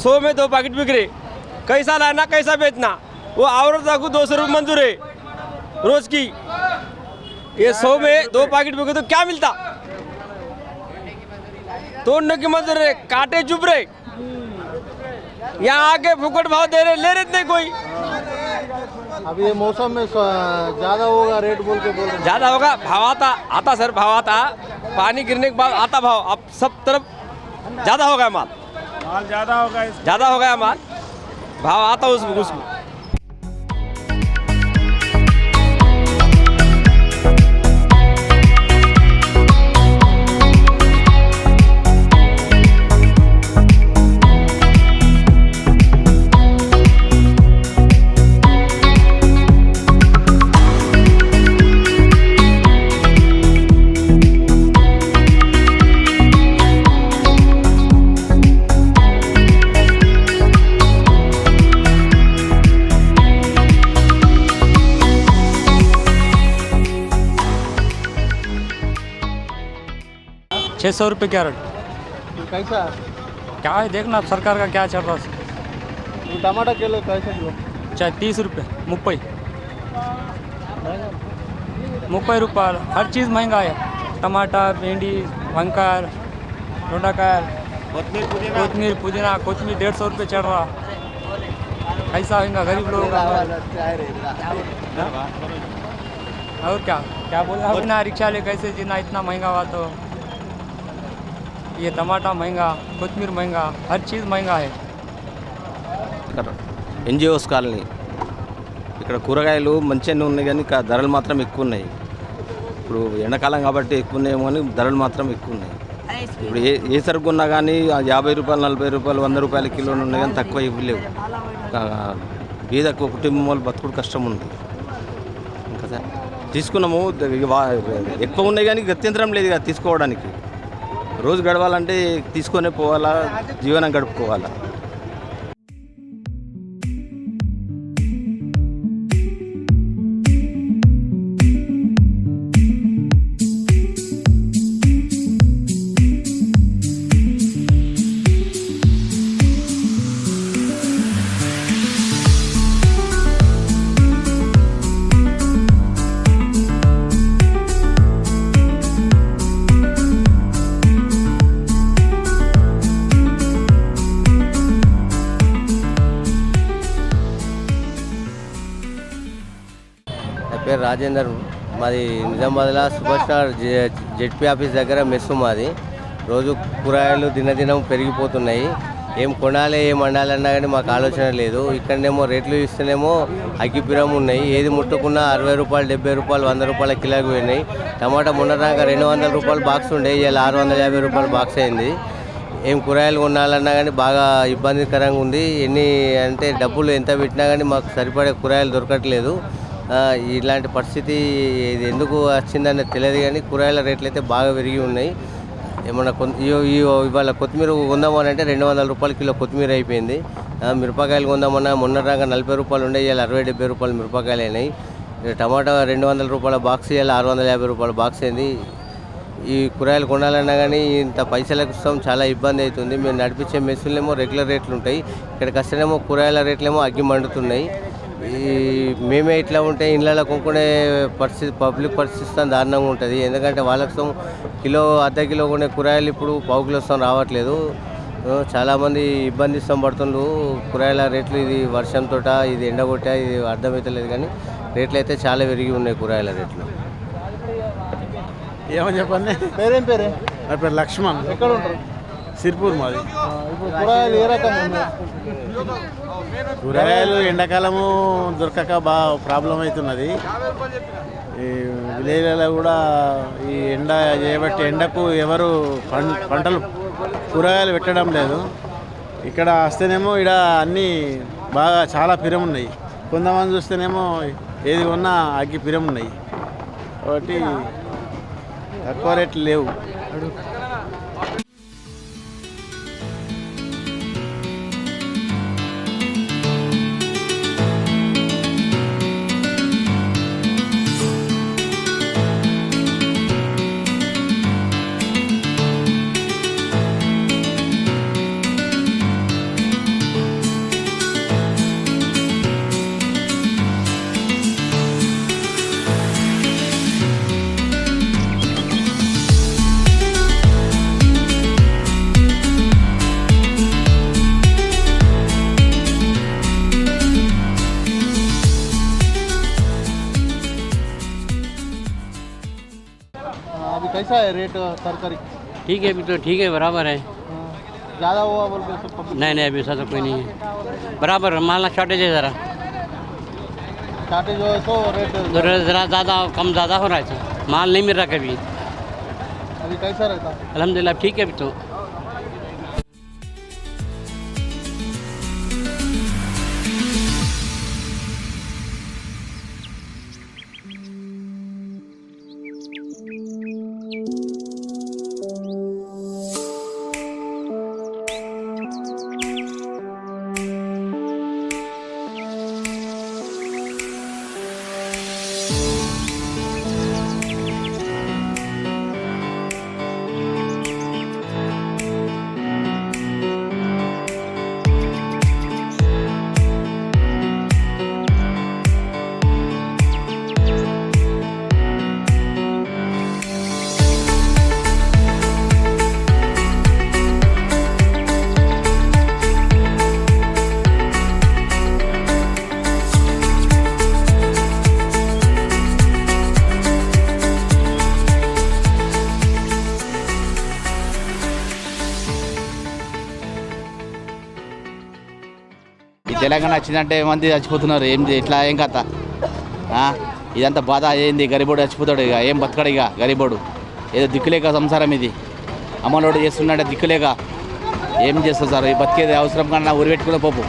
100 में 2 पैकेट बिक रहे, कैसा लाना कैसा बेचना। वो औरत को 200 रुपये मंजूर है रोज की। ये 100 में 2 पैकेट बिके तो क्या मिलता। तोड़ने की मंजूर है, काटे चुप रहे, यहाँ आके फुकट भाव दे रहे, ले रहे नहीं कोई। अब ये मौसम में ज़्यादा होगा रेट बोल रहे। ज़्यादा होगा, भाव आता सर, भाव आता, पानी गिरने के बाद आता भाव। अब सब तरफ ज़्यादा होगा माल ज़्यादा हो गया माल, भाव आता उसको। ₹600 कैरेट। कैसा क्या है देखना अब सरकार का क्या चल रहा है। टमाटर किलो कैसे किलो? चाहे 30 रुपये, 30 रुपये, हर चीज़ महंगा है। टमाटर, भिंडी, वंकर, डोंडाकार, कोतमीर, पुदीना, कोतमीर 150 रुपये चढ़ रहा। ऐसा होगा गरीब लोगों का। और क्या बोलना, अपना रिक्शा ले कैसे जीना, इतना महंगा हुआ तो। ये टमाटर महंगा, కొత్తిమీర महंगा, हर चीज़ महंगा है। ఎన్జిఓస్ కాలనీ ఇక్కడ కూరగాయలు మంచిగానే ఉన్నాయి కానీ ధరలు మాత్రం ఎక్కువ ఉన్నాయి. ఇప్పుడు ఎండాకాలం కాబట్టి ఎక్కువ ఉన్నాయేమో కానీ ధరలు మాత్రం ఎక్కువ ఉన్నాయి. ఇప్పుడు ఏ సరుకు ఉన్నా కానీ ₹50, ₹40, ₹100 కిలోలు ఉన్నాయి కానీ తక్కువ ఇవ్వలేవు. బీద కుటుంబం వాళ్ళు బతుకుడు కష్టం ఉంది. ఇంకా తీసుకున్నాము, ఎక్కువ ఉన్నాయి కానీ గత్యంతరం లేదు కదా తీసుకోవడానికి. రోజు గడవాలంటే తీసుకొనే పోవాలా, జీవనం గడుపుకోవాలా. పేరు రాజేందర్, మాది నిజామాబాద్లో సూపర్ స్టార్ జెడ్పీ ఆఫీస్ దగ్గర మెస్సు మాది. రోజు కూరగాయలు దినదినం పెరిగిపోతున్నాయి. ఏం కొనాలి ఏం వండాలన్నా కానీ మాకు ఆలోచన లేదు. ఇక్కడనేమో రేట్లు ఇస్తేనేమో అగ్గిపిరం ఉన్నాయి. ఏది ముట్టుకున్నా ₹60, ₹70, ₹100 కిలోకి పోయినాయి. టమాటా మొన్నదాకా ₹200 బాక్స్ ఉండే, ఇలా ₹650 బాక్స్ అయింది. ఏం కూరగాయలు కొనాలన్నా కానీ బాగా ఇబ్బందికరంగా ఉంది. ఎన్ని అంటే డబ్బులు ఎంత పెట్టినా కానీ మాకు సరిపడే కూరగాయలు దొరకట్లేదు. ఇలాంటి పరిస్థితి ఇది ఎందుకు వచ్చిందని తెలియదు కానీ కూరగాయల రేట్లు అయితే బాగా పెరిగి ఉన్నాయి. ఏమన్నా ఇవాళ కొత్తిమీర కొందామని అంటే ₹200 కిలో కొత్తిమీర అయిపోయింది. మిరపకాయలు కొందామన్నా మొన్నదాకా ₹40 ఉండే, ఇలా ₹60-70 మిరపకాయలు అయినాయి. టమాటా ₹200 బాక్స్, ఇలా ₹650 బాక్స్ అయింది. ఈ కూరగాయలు కొనాలన్నా కానీ ఇంత పైసలకు ఇస్తాం, చాలా ఇబ్బంది అవుతుంది. మేము నడిపించే మెస్సులేమో రెగ్యులర్ రేట్లు ఉంటాయి, ఇక్కడికి వస్తేనేమో కూరగాయల రేట్లేమో అగ్గి మండుతున్నాయి. మేమే ఇట్లా ఉంటే ఇళ్ళలో కొనుక్కునే పరిస్థితి, పబ్లిక్ పరిస్థితి దారుణంగా ఉంటుంది. ఎందుకంటే వాళ్ళకి కిలో అర్ధ కిలో కొనే కూరగాయలు ఇప్పుడు పావు కిలో వస్తాం రావట్లేదు. చాలామంది ఇబ్బంది ఇస్తాం పడుతుండ్రు. కూరగాయల రేట్లు ఇది వర్షంతో ఇది ఎండగొట్టా ఇది అర్థమవుతలేదు కానీ రేట్లు అయితే చాలా పెరిగి ఉన్నాయి కూరగాయల రేట్లు. ఏమని చెప్పండి. పేరేం పేరే? నా పేరు లక్ష్మణ్. ఎక్కడ ఉంటారు? సిర్పూర్ మాది. ఇప్పుడు కూరగాయలు ఏ రకంగా? కూరగాయలు ఎండాకాలము దొరకక బాగా ప్రాబ్లం అవుతున్నది. ఈ విలేజ్లలో కూడా ఈ ఎండ చేయబట్టి ఎండకు ఎవరు పంటలు కూరగాయలు పెట్టడం లేదు. ఇక్కడ వస్తేనేమో ఇక్కడ అన్నీ బాగా చాలా పిరం ఉన్నాయి. కొంతమంది చూస్తేనేమో ఏది ఉన్నా అగ్గి పిరం ఉన్నాయి. కాబట్టి తక్కువ రేట్లు లేవు. कैसा है रेट तरकारी? ठीक है, अभी तो ठीक है, बराबर है। ज़्यादा हुआ बोल के सब पब्लिक नहीं नहीं, अभी ऐसा तो कोई नहीं है, बराबर माल शॉर्टेज है ज़रा, शॉर्टेज हो तो रेट ज़रा ज़्यादा कम ज़्यादा हो रहा है, माल नहीं मिल रहा कभी। अभी कैसा रहता? अल्हम्दुलिल्लाह ठीक है अभी तो। తెలంగాణ వచ్చిందంటే మంది చచ్చిపోతున్నారు. ఎట్లా ఏం కథ? ఇదంతా బాధ ఏంది? గరీబోడు చచ్చిపోతాడు, ఇక ఏం బతకడు, ఇక గరీబోడు ఏదో దిక్కులేక సంసారం ఇది. అమ్మలోడు చేస్తున్నాడే దిక్కులేక ఏం చేస్తారు సార్? ఈ బతికేది అవసరం కన్నా ఊరి పెట్టుకునే పోపు.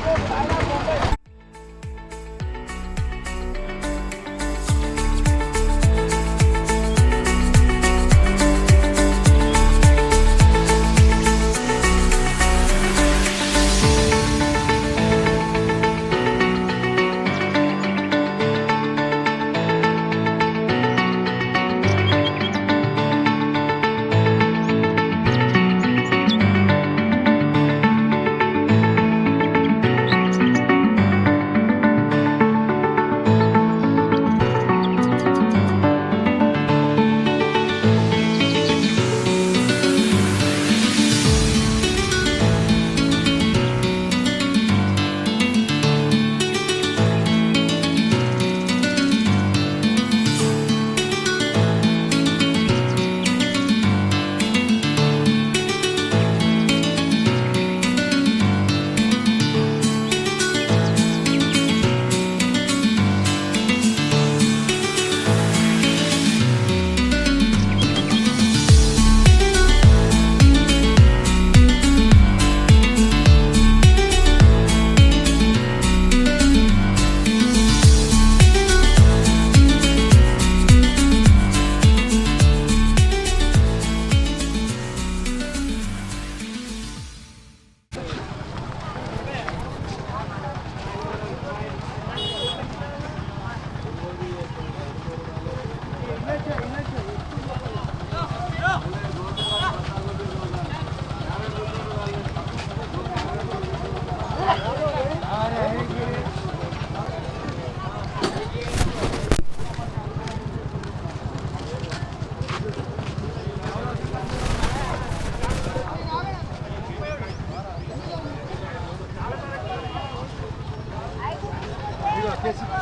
ఏడు వచ్చేసరికి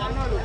అన్నోళ్ళు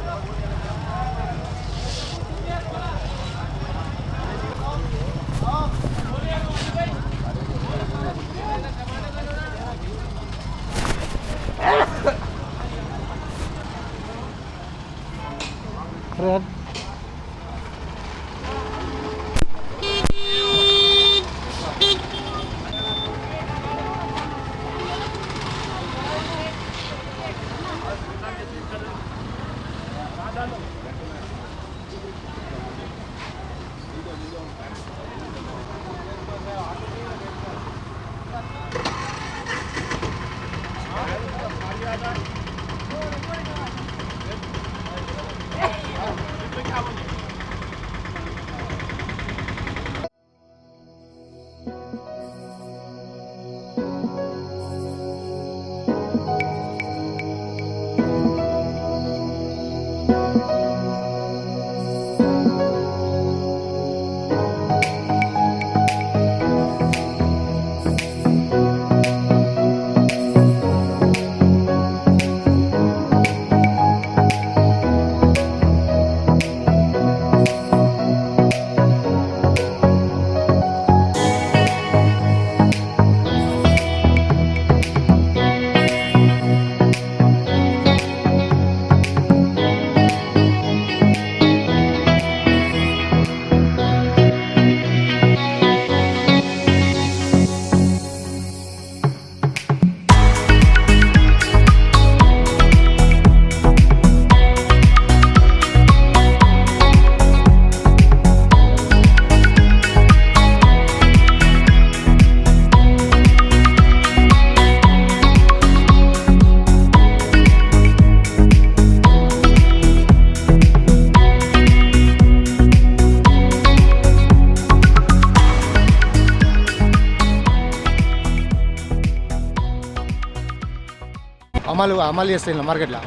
అమలు చేస్తాయి మార్కెట్లో.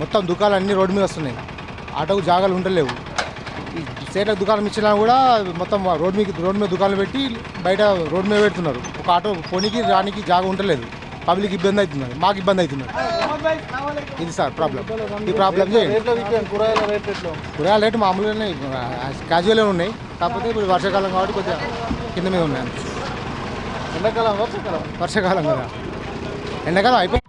మొత్తం దుకాణాలు అన్నీ రోడ్డు మీద వస్తున్నాయి. ఆటోకు జాగాలు ఉండలేవు. ఈ సేట్లకు దుకాణం ఇచ్చినా కూడా మొత్తం రోడ్డు మీద దుకాణాలు పెట్టి బయట రోడ్డు మీద పెడుతున్నారు. ఒక ఆటో పోనీకి రానికి జాగా ఉండలేదు. పబ్లిక్ ఇబ్బంది అవుతున్నది, మాకు ఇబ్బంది అవుతున్నది. ఇది సార్ ప్రాబ్లం. ఈ ప్రాబ్లం చేయండి. కూరగాయల రేటు మామూలుగానే క్యాజువల్గా ఉన్నాయి. కాకపోతే ఇప్పుడు వర్షాకాలం కాబట్టి కొద్దిగా కింద మీద ఉన్నాయి. ఎండాకాలం వర్షాకాలం కదా, ఎండాకాలం అయిపోయి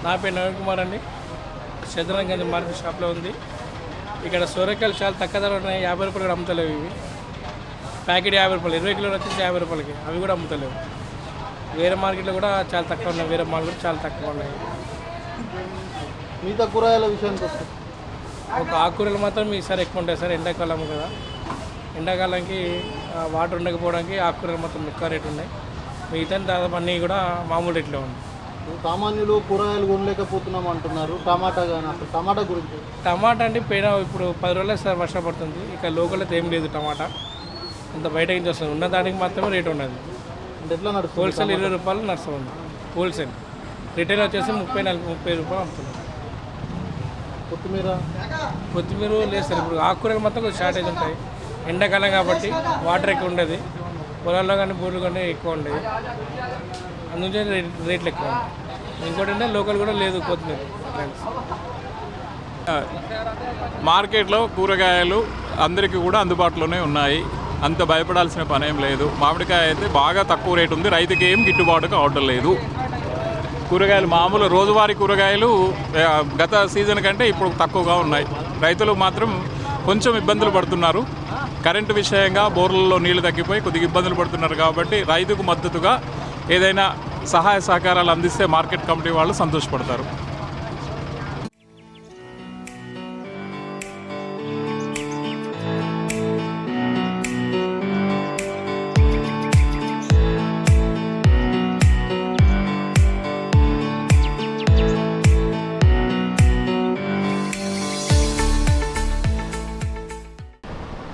నా పేరు నవీన్ కుమార్ అండి. చంద్రగంజ్ మార్కెట్ షాప్లో ఉంది. ఇక్కడ సొరకాయలు చాలా తక్కువ ధర ఉన్నాయి. 50 రూపాయలు కూడా అమ్ముతలేవు. ఇవి ప్యాకెట్ 50 రూపాయలు, 20 కిలోలు వచ్చేసి 50 రూపాయలకి. అవి కూడా అమ్ముతలేవు. వేరే మార్కెట్లో కూడా చాలా తక్కువ ఉన్నాయి. వేరే మార్కెట్ చాలా తక్కువ ఉన్నాయి. మిగతా కూరగాయల విషయానికి వస్తే ఒక ఆకుకూరలు మాత్రం ఈసారి ఎక్కువ ఉంటాయి సార్. ఎండాకాలం కదా, ఎండాకాలానికి వాటర్ ఉండకపోవడానికి ఆకుకూరలు మొత్తం ఎక్కువ రేటు ఉన్నాయి. మిగతా దాదాపు అన్నీ కూడా మామూలు రేట్లో ఉంది. సామాన్యులు కూరగాయలు కొనలేకపోతున్నాం అంటున్నారు. టమాటా కానీ అసలు టమాటా గురించి టమాటా అంటే పోయిన ఇప్పుడు 10 రోజులే సార్ వర్షం పడుతుంది. ఇక లోకల్ అయితే ఏం లేదు. టమాటా అంత బయట నుంచి వస్తుంది. ఉన్న దానికి మాత్రమే రేట్ ఉన్నది. అంటే ఎట్లా నడుస్తుంది? హోల్సేల్ 20 రూపాయలు నడుస్తుంది. హోల్సేల్ రిటైల్ వచ్చేసి 30-40 రూపాయలు అమ్ముతుంది. కొత్తిమీర లేదు సార్. ఇప్పుడు ఆకుకూరలు మొత్తం కొంచెం షార్టేజ్ ఉంటాయి. ఎండాకాలం కాబట్టి వాటర్ ఎక్కువ ఉండేది. పొలాల్లో కానీ బోర్లు కానీ ఎక్కువ ఉండేది. అందుకే రేట్లు ఎక్కువ ఉంటాయి. ఇంకోటి అంటే లోకల్ కూడా లేదు కొత్తిమీర. మార్కెట్లో కూరగాయలు అందరికీ కూడా అందుబాటులోనే ఉన్నాయి. అంత భయపడాల్సిన పని ఏం లేదు. మామిడికాయ అయితే బాగా తక్కువ రేటు ఉంది. రైతుకి ఏం గిట్టుబాటు కావటం లేదు. కూరగాయలు మామూలు రోజువారీ కూరగాయలు గత సీజన్ కంటే ఇప్పుడు తక్కువగా ఉన్నాయి. రైతులు మాత్రం కొంచెం ఇబ్బందులు పడుతున్నారు. కరెంటు విషయంగా బోర్లలో నీళ్లు తగ్గిపోయి కొద్దిగా ఇబ్బందులు పడుతున్నారు. కాబట్టి రైతుకు మద్దతుగా ఏదైనా సహాయ సహకారాలు అందిస్తే మార్కెట్ కమిటీ వాళ్ళు సంతోషపడతారు.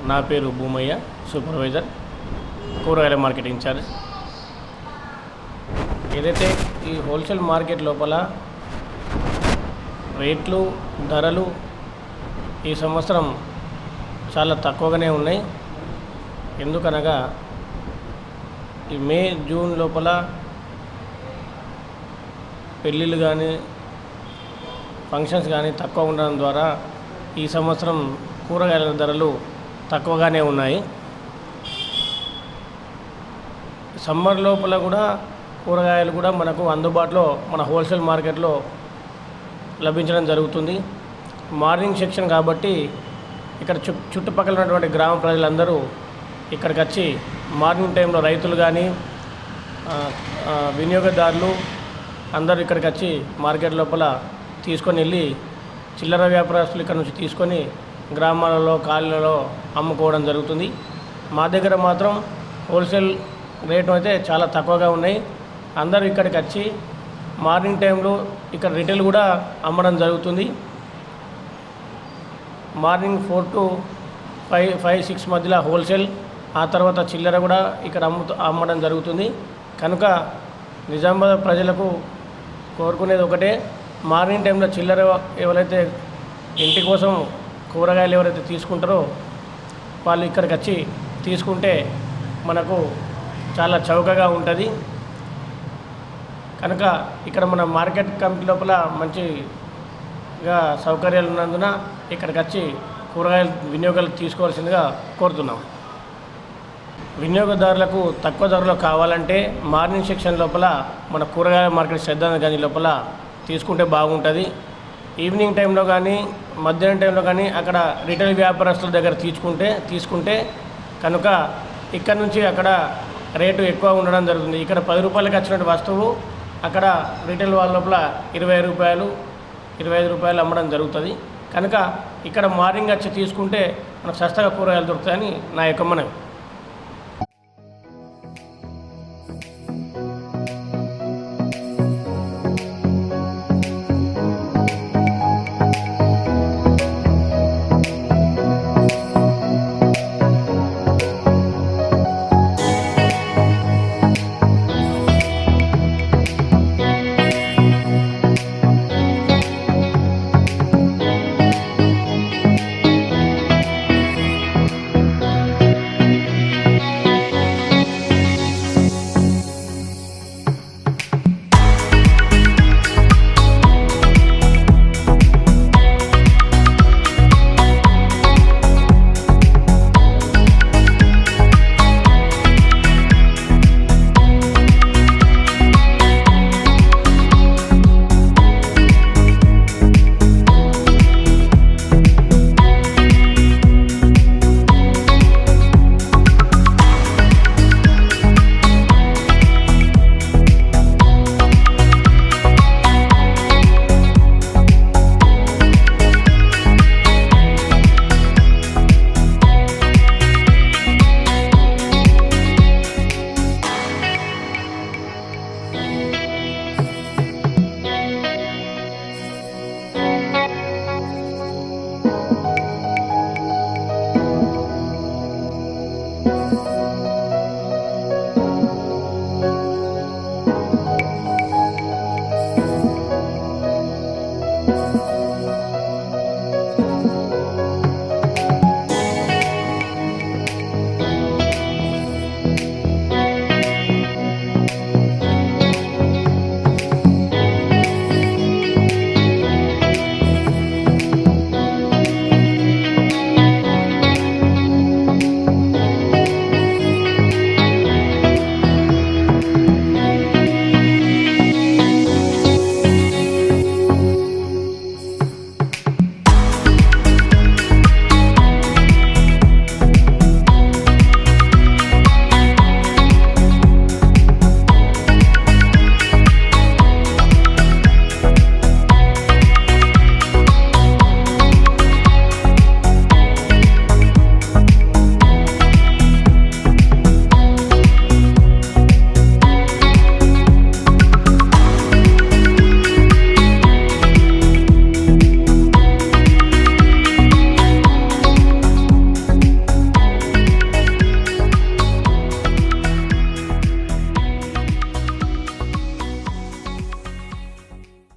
నా పేరు భూమయ్య, సూపర్వైజర్, కూరగాయల మార్కెట్ ఇన్ఛార్జ్. ఏదైతే ఈ హోల్సేల్ మార్కెట్ లోపల రేట్లు, ధరలు ఈ సంవత్సరం చాలా తక్కువగానే ఉన్నాయి. ఎందుకనగా ఈ మే, జూన్ లోపల పెళ్ళిళ్ళు కానీ ఫంక్షన్స్ కానీ తక్కువ ఉండడం ద్వారా ఈ సంవత్సరం కూరగాయల ధరలు తక్కువగానే ఉన్నాయి. సమ్మర్ లోపల కూడా కూరగాయలు కూడా మనకు అందుబాటులో మన హోల్సేల్ మార్కెట్లో లభించడం జరుగుతుంది. మార్నింగ్ సెక్షన్ కాబట్టి ఇక్కడ చుట్టుపక్కల ఉన్నటువంటి గ్రామ ప్రజలందరూ ఇక్కడికి వచ్చి మార్నింగ్ టైంలో రైతులు కానీ వినియోగదారులు అందరూ ఇక్కడికి వచ్చి మార్కెట్ లోపల తీసుకొని వెళ్ళి చిల్లర వ్యాపారస్తులు ఇక్కడ నుంచి తీసుకొని గ్రామాలలో, కాలనీలలో అమ్ముకోవడం జరుగుతుంది. మా దగ్గర మాత్రం హోల్సేల్ రేటు అయితే చాలా తక్కువగా ఉన్నాయి. అందరూ ఇక్కడికి వచ్చి మార్నింగ్ టైంలో ఇక్కడ రిటైల్ కూడా అమ్మడం జరుగుతుంది. మార్నింగ్ 4 to 5-6 మధ్యలో హోల్సేల్, ఆ తర్వాత చిల్లర కూడా ఇక్కడ అమ్మడం జరుగుతుంది. కనుక నిజామాబాద్ ప్రజలకు కోరుకునేది ఒకటే, మార్నింగ్ టైంలో చిల్లర ఎవరైతే ఇంటి కోసం కూరగాయలు ఎవరైతే తీసుకుంటారో వాళ్ళు ఇక్కడికి వచ్చి తీసుకుంటే మనకు చాలా చౌకగా ఉంటుంది. కనుక ఇక్కడ మన మార్కెట్ కమిటీ లోపల మంచిగా సౌకర్యాలు ఉన్నందున ఇక్కడికి వచ్చి కూరగాయలు వినియోగాలు తీసుకోవాల్సిందిగా కోరుతున్నాం. వినియోగదారులకు తక్కువ ధరలో కావాలంటే మార్నింగ్ సెక్షన్ లోపల మన కూరగాయల మార్కెట్ శ్రద్ధాంజలి గంజ్ లోపల తీసుకుంటే బాగుంటుంది. ఈవినింగ్ టైంలో కానీ మధ్యాహ్నం టైంలో కానీ అక్కడ రిటైల్ వ్యాపారస్తుల దగ్గర తీసుకుంటే కనుక ఇక్కడ నుంచి అక్కడ రేటు ఎక్కువ ఉండడం జరుగుతుంది. ఇక్కడ 10 రూపాయలకి వచ్చినటువంటి వస్తువు అక్కడ రిటైల్ వాళ్ళ లోపల 20 రూపాయలు, 25 రూపాయలు అమ్మడం జరుగుతుంది. కనుక ఇక్కడ మార్నింగ్ వచ్చి తీసుకుంటే మనకు సస్తగా కూరగాయలు దొరుకుతాయని నా యొక్క మనవి.